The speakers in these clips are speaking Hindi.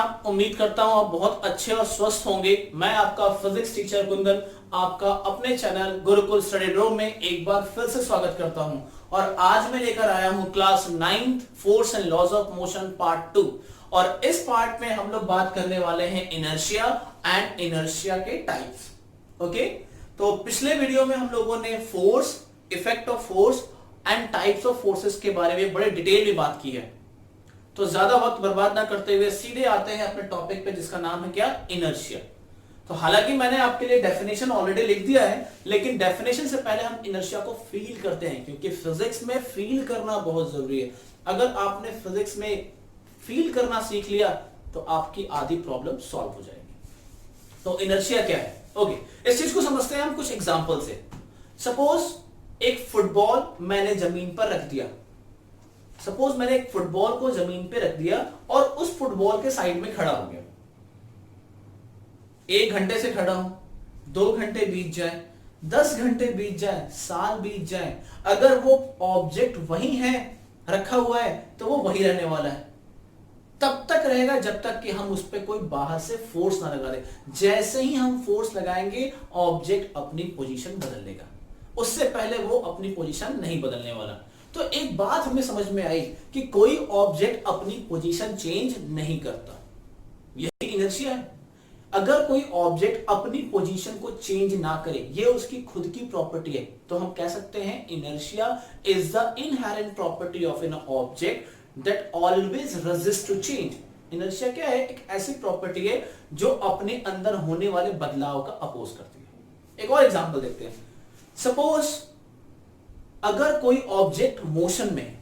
प्रणाम। उम्मीद करता हूँ आप बहुत अच्छे और स्वस्थ होंगे। मैं आपका फिजिक्स टीचर कुंदन आपका अपने चैनल गुरुकुल स्टडी रूम में एक बार फिर से स्वागत करता हूँ। और आज मैं लेकर आया हूँ class 9th force and laws of motion part 2। और इस पार्ट में हम लोग बात करने वाले हैं इनर्शिया एंड इनर्शिया के टाइप्स। ओके, तो पिछले वीडियो में हम लोगों ने force, effect of force and types of forces के बारे में बड़े डिटेल में बात की है। तो ज्यादा वक्त बर्बाद ना करते हुए सीधे आते हैं अपने टॉपिक पे, जिसका नाम है क्या, इनर्शिया। तो हालांकि मैंने आपके लिए डेफिनेशन ऑलरेडी लिख दिया है, लेकिन डेफिनेशन से पहले हम इनर्शिया को फील करते हैं, क्योंकि फिजिक्स में फील करना बहुत जरूरी है। अगर आपने फिजिक्स में फील करना सीख लिया तो आपकी आधी प्रॉब्लम सॉल्व हो जाएगी। तो इनर्शिया क्या है? ओके, इस चीज को समझते हैं हम कुछ एग्जांपल से। सपोज एक फुटबॉल मैंने जमीन पर रख दिया। सपोज मैंने एक फुटबॉल को जमीन पे रख दिया और उस फुटबॉल के साइड में खड़ा हो गया। 1 घंटे से खड़ा हूं, 2 घंटे बीत जाए, 10 घंटे बीत जाए, साल बीत जाए, अगर वो ऑब्जेक्ट वही है, रखा हुआ है, तो वो वही रहने वाला है। तब तक रहेगा जब तक कि हम उस पर कोई बाहर से फोर्स ना लगा दे। जैसे ही हम फोर्स लगाएंगे ऑब्जेक्ट अपनी पोजीशन बदल लेगा। उससे पहले वो अपनी पोजीशन नहीं बदलने वाला। तो एक बात हमें समझ में आई कि कोई ऑब्जेक्ट अपनी पोजीशन चेंज नहीं करता। यही इनर्शिया है। अगर कोई ऑब्जेक्ट अपनी पोजीशन को चेंज ना करे, ये उसकी खुद की प्रॉपर्टी है, तो हम कह सकते हैं inertia is the inherent property of an object that always resist to change. Inertia क्या है? एक ऐसी प्रॉपर्टी है जो अपने अंदर होने वाले बदलाव का अपोज करती है। एक और एग्जांपल देखते हैं। सपोज अगर कोई ऑब्जेक्ट मोशन में है,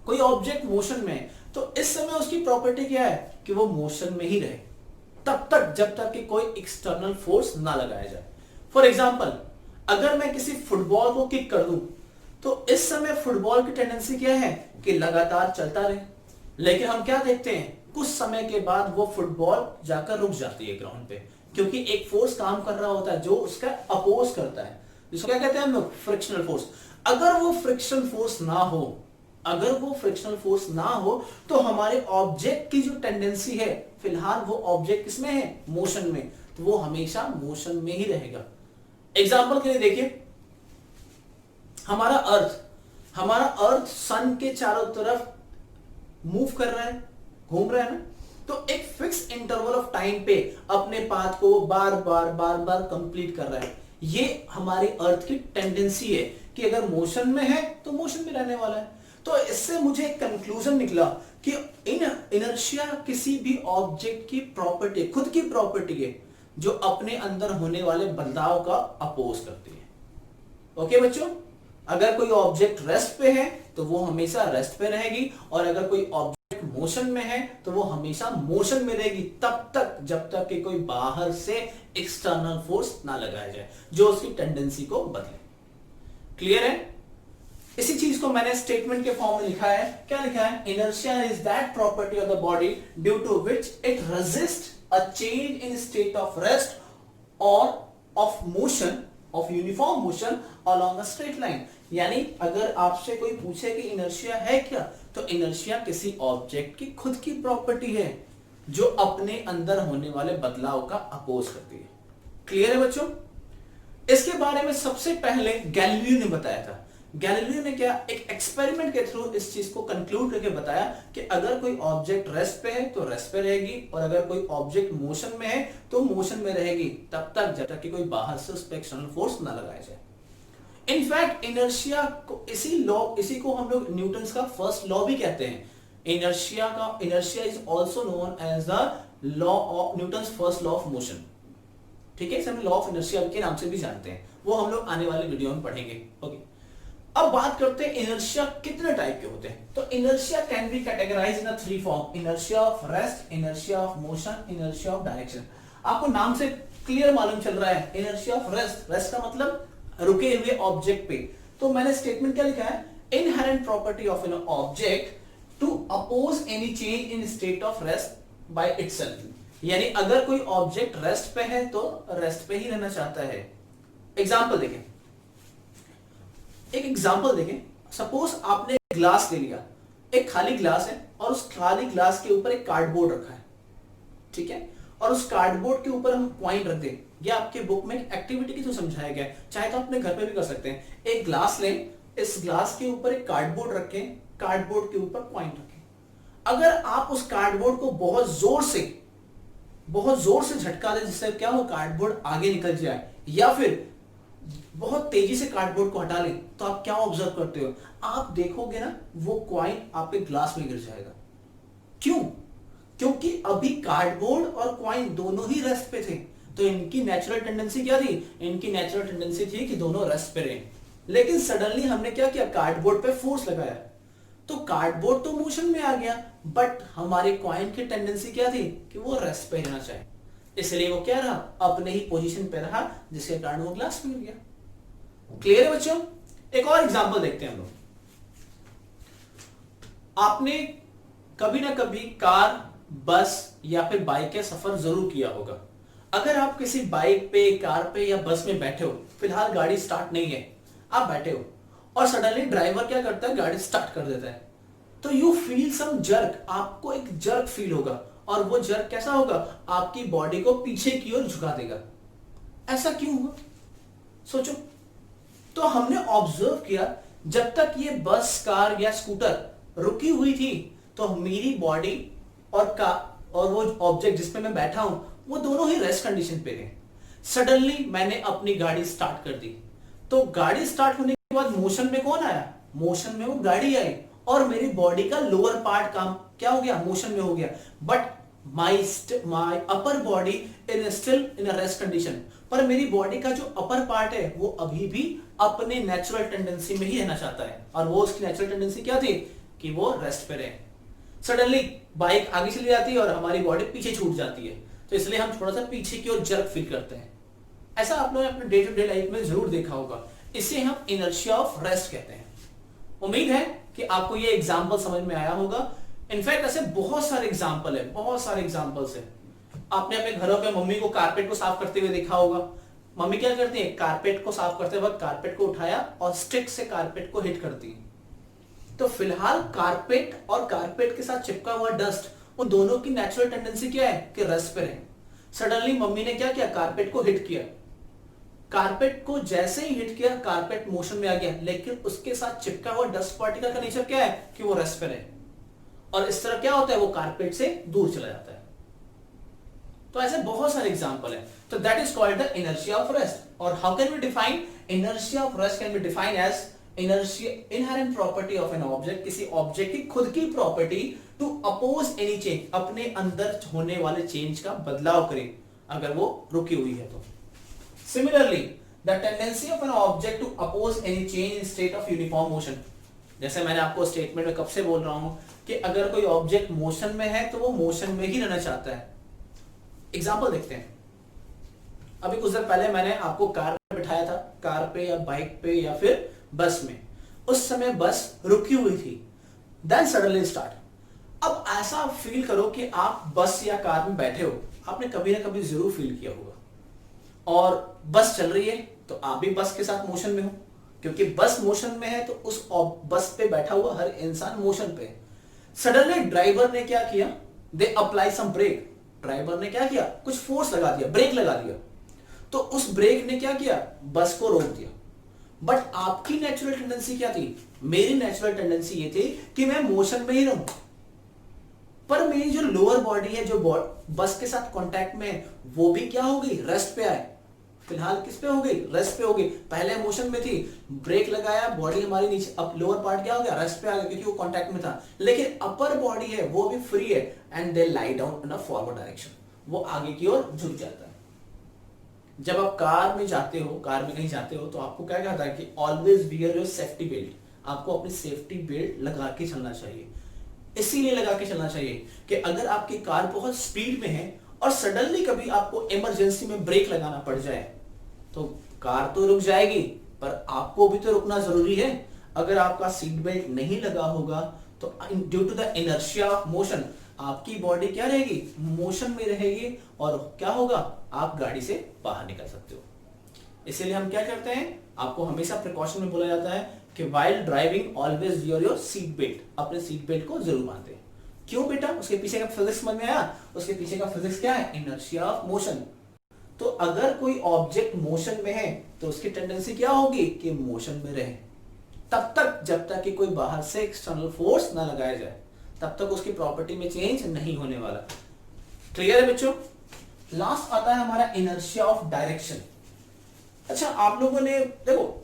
कोई ऑब्जेक्ट मोशन में है, तो इस समय उसकी प्रॉपर्टी क्या है कि वो मोशन में ही रहे तब तक जब तक कि कोई एक्सटर्नल फोर्स ना लगाया जाए। फॉर एग्जांपल, अगर मैं किसी फुटबॉल को किक कर दूं तो इस समय फुटबॉल की टेंडेंसी क्या है कि लगातार चलता रहे। लेकिन हम क्या देखते हैं, कुछ समय के बाद वो फुटबॉल जाकर रुक जाती है ग्राउंड पे, क्योंकि एक फोर्स काम कर रहा होता है जो उसका अपोज करता है, जिसको क्या कहते हैं हम लोग, फ्रिक्शनल फोर्स। अगर वो फ्रिक्शन फोर्स ना हो, अगर वो फ्रिक्शनल फोर्स ना हो, तो हमारे ऑब्जेक्ट की जो टेंडेंसी है, फिलहाल वो ऑब्जेक्ट किसमें है, मोशन में, तो वो हमेशा मोशन में ही रहेगा। एग्जांपल के लिए देखिए, हमारा अर्थ सन के चारों तरफ मूव कर रहा है, घूम रहा है ना, तो एक फिक्स इंटरवल ऑफ टाइम पे अपने पाथ को बार बार कंप्लीट कर रहा है। ये हमारे अर्थ की टेंडेंसी है कि अगर मोशन में है तो मोशन में रहने वाला है। तो इससे मुझे एक कंक्लूजन निकला कि इनर्शिया किसी भी ऑब्जेक्ट की प्रॉपर्टी, खुद की प्रॉपर्टी है, जो अपने अंदर होने वाले बदलाव का अपोज करती है। ओके बच्चों, अगर कोई ऑब्जेक्ट रेस्ट पे है तो वो हमेशा रेस्ट पे रहेगी, और अगर कोई ऑब्जेक्ट मोशन में है तो वो हमेशा मोशन में रहेगी तब तक जब तक कि कोई बाहर से एक्सटर्नल फोर्स ना लगाया जाए जो उसकी टेंडेंसी को बदले। क्लियर है? इसी चीज को मैंने स्टेटमेंट के फॉर्म में लिखा है। क्या लिखा है? Inertia is that property of the body due to which it resist a change in state of rest or of motion, of uniform motion along a straight line. यानी अगर आपसे कोई पूछे कि इनर्शिया है क्या, तो इनर्शिया किसी ऑब्जेक्ट की खुद की प्रॉपर्टी है जो अपने अंदर होने वाले बदलाव का अपोज करती है। क्लियर है बच्चों? इसके बारे में सबसे पहले गैलीलियो ने बताया था। गैलीलियो ने क्या, एक एक्सपेरिमेंट के थ्रू इस चीज को कंक्लूड करके बताया कि अगर कोई ऑब्जेक्ट रेस्ट पे है तो रेस्ट पे रहेगी, और अगर कोई ऑब्जेक्ट मोशन में है तो मोशन में रहेगी तब तक जब तक कि कोई बाहर से उस पर एक्सटर्नल फोर्स ना लगाया जाए। इनफैक्ट इनर्शिया को, इसी को हम लोग न्यूटन्स का फर्स्ट लॉ भी कहते हैं। Inertia is also known as the law of Newton's first law of motion. ठीक है, इसे हम लॉ ऑफ इनर्शिया के नाम से भी जानते हैं, वो हम लोग आने वाले वीडियो में पढ़ेंगे। ओके, अब बात करते हैं इनर्शिया कितने टाइप के होते हैं। तो inertia can be categorised in 3 form: inertia of rest, inertia of motion, inertia of direction. आपको नाम से क्लियर मालूम चल रहा है, इनर्शिया ऑफ रेस्ट, रेस्ट का मतलब रुके हुए ऑब्जेक्ट पे। तो मैंने स्टेटमेंट क्या लिखा है, inherent property of an object to oppose any change in state of rest by itself. यानी अगर कोई ऑब्जेक्ट रेस्ट पे है तो रेस्ट पे ही रहना चाहता है। एग्जांपल देखें, एक एग्जांपल देखें। सपोज आपने ग्लास ले लिया, एक खाली ग्लास है और उस खाली ग्लास के ऊपर एक कार्डबोर्ड रखा है। ठीक है, और उस कार्डबोर्ड के ऊपर हम कॉइन रख दें। ये आपके बुक में एक्टिविटी की जो समझाया गया है, चाहे तो अपने घर पे भी कर सकते हैं। एक ग्लास लें, इस ग्लास के ऊपर एक कार्डबोर्ड रखें, कार्डबोर्ड के ऊपर कॉइन रखें। अगर आप उस कार्डबोर्ड को बहुत जोर से झटका दें, जिससे क्या हो, कार्डबोर्ड आगे निकल जाए, या फिर बहुत तेजी से कार्डबोर्ड को हटा लें, तो आप क्या ऑब्जर्व करते हो, आप देखोगे ना वो कॉइन आपके ग्लास में गिर जाएगा। क्यों? क्योंकि अभी कार्डबोर्ड और कॉइन दोनों ही रेस्ट पे थे, तो इनकी नेचुरल टेंडेंसी क्या थी, इनकी नेचुरल टेंडेंसी थी कि दोनों रेस्ट पे रहे। लेकिन सडनली हमने क्या किया, कार्डबोर्ड पे फोर्स लगाया, तो कार्डबोर्ड तो मोशन में आ गया, बट हमारे कॉइन की टेंडेंसी क्या थी कि वो रेस्ट पे रहना चाहिए, इसलिए वो क्या रहा, अपने ही पोजीशन पे रहा, जिसके कारण वो ग्लास में गिर गया। क्लियर है बच्चों? एक और एग्जांपल देखते हैं हम लोग। आपने कभी ना कभी कार, बस या फिर बाइक का सफर जरूर किया होगा। अगर आप किसी बाइक पे, कार पे या बस में बैठे हो, फिलहाल गाड़ी स्टार्ट नहीं है, आप बैठे हो और सडनली ड्राइवर क्या करता है, गाड़ी स्टार्ट कर देता है, तो यू फील सम जर्क, आपको एक जर्क फील होगा, और वो जर्क कैसा होगा, आपकी बॉडी को पीछे की ओर झुका देगा। ऐसा क्यों हुआ, सोचो। तो हमने ऑब्जर्व किया, जब तक ये बस, कार या स्कूटर रुकी हुई थी, तो मेरी बॉडी और वो ऑब्जेक्ट जिसपे मैं बैठा हूं, वो दोनों ही रेस्ट कंडीशन पे थे। सडनली मैंने अपनी गाड़ी स्टार्ट कर दी, तो गाड़ी स्टार्ट होने के बाद मोशन में कौन आया, मोशन में वो गाड़ी आई, और मेरी बॉडी का लोअर पार्ट काम क्या हो गया, मोशन में हो गया, but my upper body in still in rest condition. पर मेरी बॉडी का जो अपर पार्ट है वो अभी भी अपने नेचुरल टेंडेंसी में ही रहना चाहता है, और वो उसकी नेचुरल टेंडेंसी क्या थी कि वो रेस्ट पे रहे। सडनली बाइक आगे चली जाती है और हमारी बॉडी पीछे छूट जाती है, तो इसलिए हम थोड़ा सा पीछे की ओर जर्क फील करते हैं। ऐसा आप लोगों ने अपने डे टू डे लाइफ में जरूर देखा होगा, इसे हम इनर्शिया ऑफ रेस्ट कहते हैं। उम्मीद है कि आपको ये एग्जांपल समझ में आया होगा। इनफैक्ट ऐसे बहुत सारे एग्जांपल है, बहुत सारे एग्जांपल्स है। आपने अपने घरों पे मम्मी को कारपेट को साफ करते हुए देखा होगा। मम्मी क्या करती है, कारपेट को साफ करते वक्त कारपेट को उठाया और स्टिक से कारपेट को हिट करती है। तो फिलहाल कारपेट और कारपेट के साथ चिपका हुआ डस्ट, उन दोनों की नेचुरल टेंडेंसी क्या है कि रेस्ट पे रहे। सडनली मम्मी ने क्या किया, कारपेट को हिट किया, कारपेट को जैसे ही हिट किया कारपेट मोशन में आ गया, लेकिन उसके साथ चिपका हुआ डस्ट पार्टिकल का नेचर क्या है कि वो रेस्ट पे रहे, और इस तरह क्या होता है, वो कारपेट से दूर चला जाता है। तो ऐसे बहुत सारे एग्जांपल है। तो that is called the inertia of rest. और how can we define inertia of rest, can be define as inertia inherent property of an object, किसी ऑब्जेक्ट की खुद की property to oppose any change, अपने अंदर होने वाले चेंज का बदलाव करे अगर वो रुकी हुई है तो। Similarly the tendency of an object to oppose any change in state of uniform motion, जैसे मैंने आपको स्टेटमेंट में कब से बोल रहा हूं कि अगर कोई ऑब्जेक्ट मोशन में है तो वो मोशन में ही रहना चाहता है। एग्जांपल देखते हैं। अभी कुछ देर पहले मैंने आपको कार में बिठाया था, कार पे या बाइक पे या फिर बस में। उस समय बस रुकी हुई थी, देन सडनली स्टार्ट। अब ऐसा फील करो कि आप बस या कार में बैठे हो, आपने कभी ना कभी जरूर फील किया होगा, और बस चल रही है तो आप भी बस के साथ मोशन में हो, क्योंकि बस मोशन में है तो उस बस पे बैठा हुआ हर इंसान मोशन पे है। सडनली ड्राइवर ने क्या किया, they apply some brake, driver ने क्या किया, कुछ फोर्स लगा दिया, ब्रेक लगा दिया, तो उस ब्रेक ने क्या किया, बस को रोक दिया। बट आपकी नेचुरल टेंडेंसी क्या थी, मेरी नेचुरल टेंडेंसी ये थी कि मैं मोशन में ही रहूं, पर मेरी जो लोअर बॉडी है, जो बस के साथ कांटेक्ट में है, वो भी क्या हो गई, रेस्ट पे आए। फिलहाल किस पे हो गई, रेस्ट पे हो गई। पहले मोशन में थी, ब्रेक लगाया, बॉडी हमारी नीचे, अब लोअर पार्ट क्या हो गया, रेस्ट पे आ गया, क्योंकि वो कांटेक्ट में था। लेकिन अपर बॉडी है वो भी फ्री है, and they lie down in a forward direction, वो आगे की ओर झुक जाता है। जब आप कार में जाते हो, कार में कहीं जाते हो, तो आपको क्या कहता है कि always wear your safety belt, आपको अपनी सेफ्टी बेल्ट लगा के चलना चाहिए। इसीलिए लगा के चलना चाहिए कि अगर आपकी कार बहुत स्पीड में है और सडनली कभी आपको इमरजेंसी में ब्रेक लगाना पड़ जाए, तो कार तो रुक जाएगी, पर आपको भी तो रुकना जरूरी है। अगर आपका सीट बेल्ट नहीं लगा होगा तो due to the inertia of motion, आपकी बॉडी क्या रहेगी, मोशन में रहेगी, और क्या होगा, आप गाड़ी से बाहर निकल सकते हो। इसीलिए हम क्या करते हैं, आपको हमेशा प्रिकॉशन में बोला जाता है कि while driving always wear your seat belt, अपने सीट बेल्ट को जरूर बांधे। क्यों बेटा? उसके पीछे का फिजिक्स समझ में आया? उसके पीछे का फिजिक्स क्या है? Inertia of motion. तो अगर कोई ऑब्जेक्ट मोशन में है तो उसकी टेंडेंसी क्या होगी कि मोशन में रहे, तब तक जब तक कि कोई बाहर से एक्सटर्नल फोर्स ना लगाया जाए, तब तक उसकी प्रॉपर्टी में चेंज नहीं होने वाला। क्लियर है बच्चों? लास्ट आता है हमारा इनर्शिया ऑफ डायरेक्शन। अच्छा, आप लोगों ने देखो,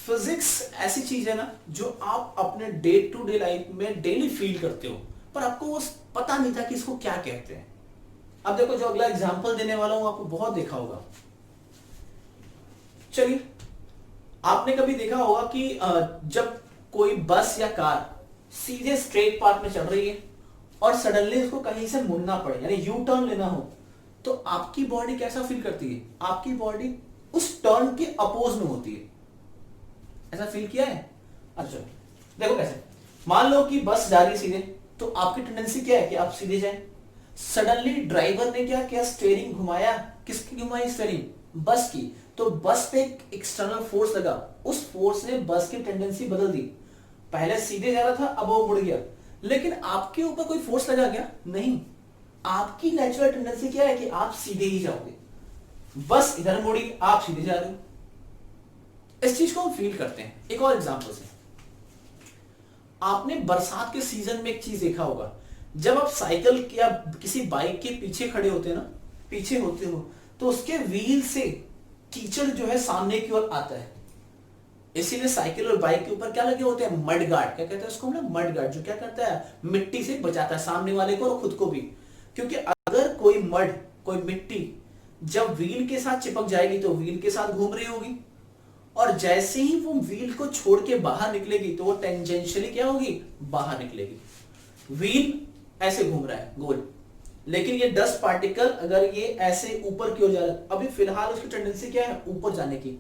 फिजिक्स ऐसी चीज है ना जो आप अपने डे टू डे लाइफ में डेली फील करते हो, पर आपको वो पता नहीं था कि इसको क्या कहते हैं। अब देखो, जो अगला एग्जांपल देने वाला हूं आपको बहुत देखा होगा। चलिए, आपने कभी देखा होगा कि जब कोई बस या कार सीधे स्ट्रेट पाथ में चल रही है और सडनली उसको कहीं से मुड़ना पड़े, यानी यू टर्न लेना हो, तो आपकी बॉडी कैसा फील करती है? आपकी बॉडी उस टर्न के अपोज में होती है। ऐसा फील किया है? अच्छा, देखो कैसे। मान लो कि बस जा रही है सीधे, तो आपकी टेंडेंसी क्या है कि आप सीधे जाएं। सडनली ड्राइवर ने क्या किया? स्टीयरिंग घुमाया। किसकी घुमाई स्टीयरिंग? बस की। तो बस पे एक एक्सटर्नल फोर्स लगा, उस फोर्स ने बस की टेंडेंसी बदल दी। पहले सीधे जा रहा था, अब वो मुड़ गया। लेकिन आपके ऊपर कोई फोर्स लगा क्या? नहीं। आपकी नेचुरल टेंडेंसी क्या है कि आप सीधे ही जाओगे। बस इधर मुड़ी, आप सीधे जा रहे हो। इस चीज को हम फील करते हैं। एक और एग्जांपल से, आपने बरसात के सीजन में एक चीज देखा होगा, जब आप साइकिल या किसी बाइक के पीछे खड़े होते हैं ना, पीछे होते हो, तो उसके व्हील से कीचड़ जो है सामने की ओर आता है। इसीलिए साइकिल और बाइक के ऊपर क्या लगे होते हैं? Mud guard. क्या कहते हैं उसको? मड गार्ड, जो क्या करता है? मिट्टी से बचाता है सामने वाले को और खुद को भी। क्योंकि अगर कोई मड, कोई मिट्टी जब व्हील के साथ चिपक जाएगी तो व्हील के साथ घूम रही होगी, और जैसे ही वो व्हील को छोड़ के बाहर निकलेगी तो वो टेंजेंशियली क्या होगी? बाहर निकलेगी। व्हील ऐसे घूम रहा है गोल, लेकिन ये डस्ट पार्टिकल अगर ये ऐसे ऊपर की ओर जा रहा है, अभी फिलहाल उसकी टेंडेंसी क्या है? ऊपर जाने की।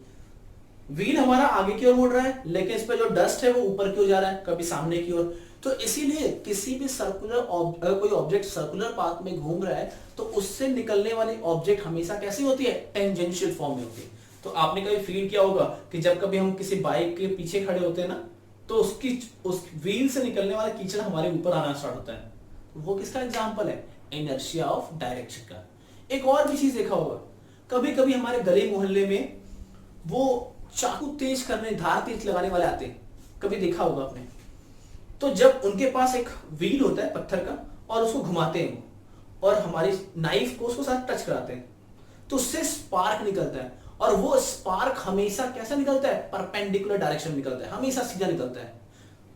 व्हील हमारा आगे की ओर मुड़ रहा है, लेकिन इस पे जो डस्ट है वो ऊपर की ओर जा रहा है, कभी सामने की ओर। तो इसीलिए किसी भी सर्कुलर अगर कोई ऑब्जेक्ट सर्कुलर पाथ में घूम रहा है तो उससे निकलने वाली ऑब्जेक्ट हमेशा कैसी होती है? टेंजेंशियल फॉर्म में होती है। तो आपने कभी फील किया होगा कि जब कभी हम किसी बाइक के पीछे खड़े होते हैं ना, तो उस व्हील से निकलने वाला कीचड़ हमारे ऊपर आना स्टार्ट होता है। वो किसका एग्जाम्पल है? इनर्शिया ऑफ डायरेक्शन का। एक और भी चीज देखा होगा, कभी कभी हमारे गली मोहल्ले में वो चाकू तेज करने, धार तेज लगाने वाले आते हैं, कभी देखा होगा आपने। तो जब उनके पास एक व्हील होता है पत्थर का और उसको घुमाते हैं और हमारी नाइफ को उसको साथ टच कराते हैं, तो उससे स्पार्क निकलता है, और वो स्पार्क हमेशा कैसा निकलता है? परपेंडिकुलर डायरेक्शन निकलता है, हमेशा सीधा निकलता है।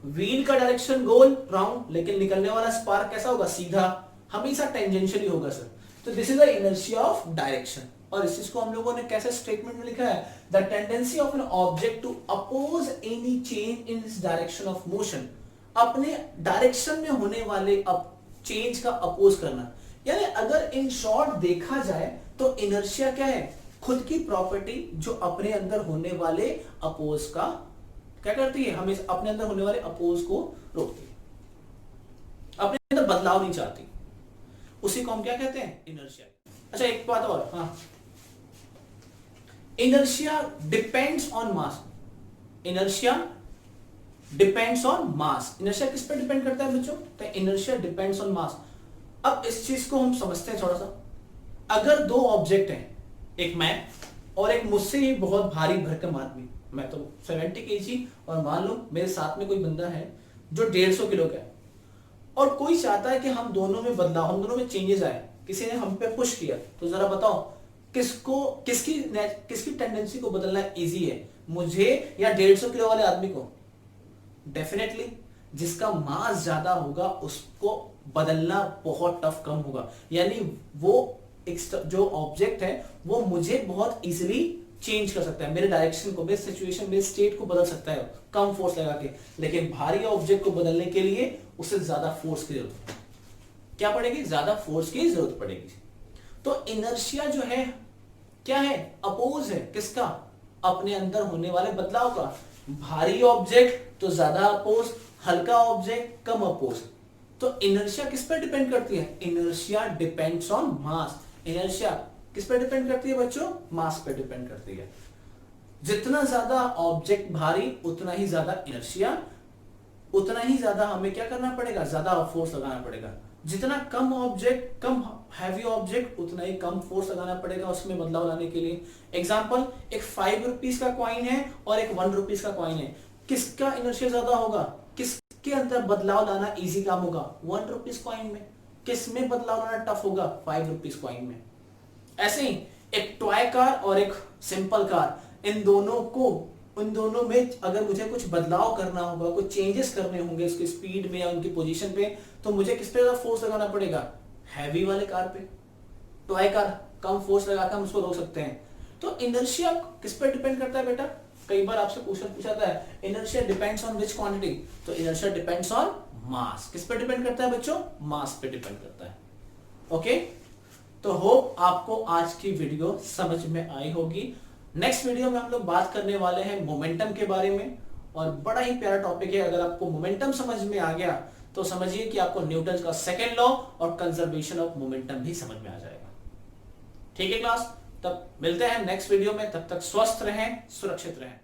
व्हील का डायरेक्शन गोल राउंड, लेकिन निकलने वाला स्पार्क कैसा होगा? सीधा, हमेशा टेंजेंशियली होगा सर। तो this is the inertia of direction. और इस चीज को हम लोगों ने कैसे स्टेटमेंट में लिखा है? The tendency of an object to oppose any change in its direction of motion. अपने डायरेक्शन में होने वाले चेंज का अपोज करना। यानी अगर इन शॉर्ट देखा जाए तो इनर्शिया क्या है? खुद की प्रॉपर्टी जो अपने अंदर होने वाले अपोज का क्या करती है? हमें अपने अंदर होने वाले अपोज को रोकती है, अपने अंदर बदलाव नहीं चाहती। उसी को हम क्या कहते हैं? इनर्शिया। अच्छा, एक बात और, हाँ, inertia depends on mass. Inertia depends on mass. Inertia किस पे डिपेंड करता है बच्चों? तो इनर्शिया डिपेंड्स ऑन मास। अब इस चीज को हम समझते हैं थोड़ा सा। अगर दो ऑब्जेक्ट हैं, एक मैं और एक मुझसे ही बहुत भारी भरकम आदमी, मैं तो 70 केजी और मान लो मेरे साथ में कोई बंदा है जो 150 किलो का है, और कोई चाहता है कि हम दोनों में बदलाव, हम दोनों में चेंजेस आए। किसी ने हम पे पुश किया, तो जरा बताओ किसकी टेंडेंसी को बदलना इजी है, मुझे या 150 किलो वाले आदमी को? डेफिनेटली जिसका मास ज्यादा होगा उसको बदलना बहुत टफ कम होगा। यानी वो जो ऑब्जेक्ट है वो मुझे बहुत इजीली चेंज कर सकता है, मेरे डायरेक्शन को, मेरे सिचुएशन, मेरे स्टेट को बदल सकता है कम फोर्स लगा के। लेकिन भारी ऑब्जेक्ट को बदलने के लिए उसे ज्यादा फोर्स की जरूरत क्या पड़ेगी? ज्यादा फोर्स की जरूरत पड़ेगी। तो इनर्शिया जो है क्या है? अपोज है किसका? अपने अंदर होने वाले बदलाव का। भारी ऑब्जेक्ट तो ज्यादा अपोज, हल्का ऑब्जेक्ट कम अपोज। तो इनर्शिया किस पर डिपेंड करती है? Inertia depends on mass. Inertia किस पर डिपेंड करती है बच्चों? मास पर डिपेंड करती है। जितना ज्यादा ऑब्जेक्ट भारी उतना ही ज्यादा इनर्शिया उतना ही ज्यादा हमें क्या करना पड़ेगा, ज्यादा फोर्स लगाना पड़ेगा। जितना कम ऑब्जेक्ट, कम हैवी ऑब्जेक्ट, उतना ही कम फोर्स लगाना पड़ेगा उसमें बदलाव लाने के लिए। एग्जांपल, एक 5 रुपीज का कॉइन है और एक 1 रुपीज का कॉइन है, किसका इनर्शिया ज्यादा होगा, किसके अंदर बदलाव लाना इजी काम होगा, 1 रुपीज कॉइन में। किसमें बदलाव लाना टफ होगा, 5 रुपीज कॉइन में। ऐसे ही एक टॉय कार और एक सिंपल कार, इन दोनों में अगर मुझे कुछ बदलाव करना होगा, कुछ चेंजेस करने होंगे उसकी स्पीड में या उनकी पोजीशन पे, तो मुझे किस पे ज्यादा फोर्स लगाना पड़ेगा, हैवी वाले कार पे। टॉय कार कम फोर्स लगाकर हम उसको रोक सकते हैं। तो इनर्शिया किस पे डिपेंड करता है बेटा, कई बार आपसे क्वेश्चन पूछा जाता है, inertia depends on which quantity, तो इनर्शिया डिपेंड्स ऑन मास। किस पे डिपेंड करता है बच्चों, मास पे डिपेंड करता है। ओके, तो होप आपको आज की वीडियो समझ में आई होगी। नेक्स्ट वीडियो में हम लोग बात करने वाले हैं मोमेंटम के बारे में, और बड़ा ही प्यारा टॉपिक है। अगर आपको मोमेंटम समझ में आ गया तो समझिए कि आपको न्यूटन का सेकेंड लॉ और कंजर्वेशन ऑफ मोमेंटम भी समझ में आ जाएगा। ठीक है क्लास, तब मिलते हैं नेक्स्ट वीडियो में, तब तक स्वस्थ रहें, सुरक्षित रहें।